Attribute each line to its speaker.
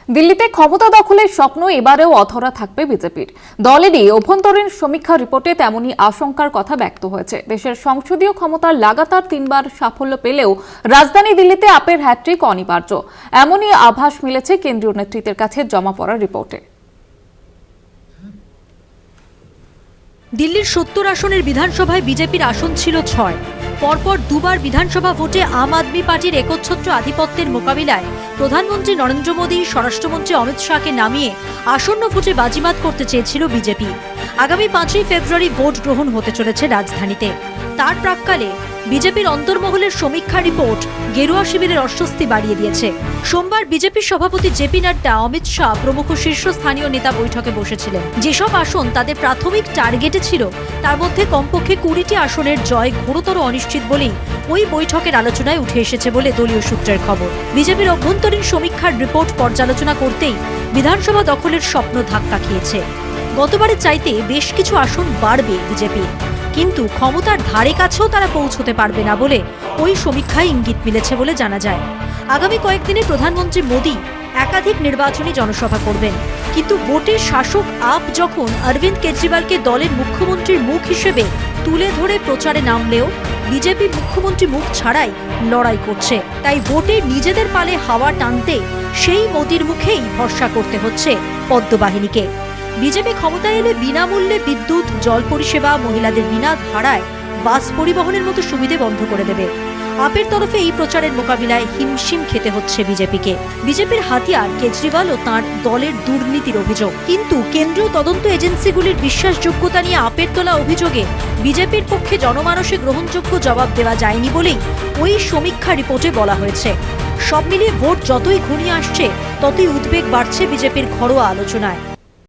Speaker 1: দিল্লিতে ক্ষমতা দখলের স্বপ্ন এবারেও অধরা থাকবে বিজেপির। দলেরই অভ্যন্তরীণ সমীক্ষা রিপোর্টে তেমনই আশঙ্কার কথা ব্যক্ত হয়েছে। দেশের সংসদীয় ক্ষমতার লাগাতার 3বার সাফল্য পেলেও রাজধানী দিল্লিতে আপের হ্যাট্রিক অনিবার্য, এমনই আভাস মিলেছে কেন্দ্রীয় নেতৃত্বের কাছে জমা পড়া রিপোর্টে।
Speaker 2: দিল্লির 70 আসনের বিধানসভায় বিজেপির আসন ছিল 6। পরপর দুবার বিধানসভা ভোটে আম আদমি পার্টির একচ্ছত্র আধিপত্যের মোকাবিলায় প্রধানমন্ত্রী নরেন্দ্র মোদী, স্বরাষ্ট্রমন্ত্রী অমিত শাহকে নামিয়ে আসন্ন ভোটে বাজিমাত করতে চেয়েছিল বিজেপি। আগামী 5ই ফেব্রুয়ারি ভোট গ্রহণ হতে চলেছে রাজধানীতে। তার প্রাক্কালে বিজেপির অন্তর্মহলের সমীক্ষা রিপোর্ট গেরুয়া শিবিরের অস্বস্তি বাড়িয়ে দিয়েছে। সোমবার বিজেপির সভাপতি জেপি নাড্ডা, অমিত শাহ প্রমুখ শীর্ষস্থানীয় নেতা বৈঠকে বসেছিলেন। যেসব আসন তাদের প্রাথমিক টার্গেটে ছিল তার মধ্যে কমপক্ষে 20টি আসনের জয় ঘোরতর অনিশ্চিত বলেই ওই বৈঠকের আলোচনায় উঠে এসেছে বলে দলীয় সূত্রের খবর। বিজেপির অভ্যন্তরীণ সমীক্ষার রিপোর্ট পর্যালোচনা করতেই বিধানসভা দখলের স্বপ্ন ধাক্কা খেয়েছে। গতবারের চাইতে বেশ কিছু আসন বাড়বে বিজেপির, কিন্তু ক্ষমতার ধারে কাছেও তারা পৌঁছতে পারবে না বলে ওই সমীক্ষায় ইঙ্গিত মিলেছে বলে জানা যায়। আগামী কয়েকদিনে প্রধানমন্ত্রী মোদী একাধিক নির্বাচনী জনসভা করবেন, কিন্তু ভোটে শাসক আপ যখন অরবিন্দ কেজরিওয়ালকে দলের মুখ্যমন্ত্রীর মুখ হিসেবে তুলে ধরে প্রচারে নামলেও বিজেপি মুখ্যমন্ত্রী মুখ ছাড়াই লড়াই করছে। তাই ভোটে নিজেদের পালে হাওয়া টানতে সেই মোদীর মুখেই ভরসা করতে হচ্ছে পদ্মবাহিনীকে। বিজেপি ক্ষমতায় এলে বিনামূল্যে বিদ্যুৎ, জল পরিষেবা, মহিলাদের বিনা ভাড়ায় বাস পরিবহনের মতো সুবিধে বন্ধ করে দেবে। আপের তরফে এই প্রচারের মোকাবিলায় হিমশিম খেতে হচ্ছে বিজেপিকে। বিজেপির হাতিয়ার কেজরিওয়াল ও তাঁর দলের দুর্নীতির অভিযোগ, কিন্তু কেন্দ্রীয় তদন্ত এজেন্সিগুলির বিশ্বাসযোগ্যতা নিয়ে আপের তোলা অভিযোগে বিজেপির পক্ষে জনমানসে গ্রহণযোগ্য জবাব দেওয়া যায়নি বলেই ওই সমীক্ষা রিপোর্টে বলা হয়েছে। সব মিলিয়ে ভোট যতই ঘনিয়ে আসছে ততই উদ্বেগ বাড়ছে বিজেপির ঘরোয়া আলোচনায়।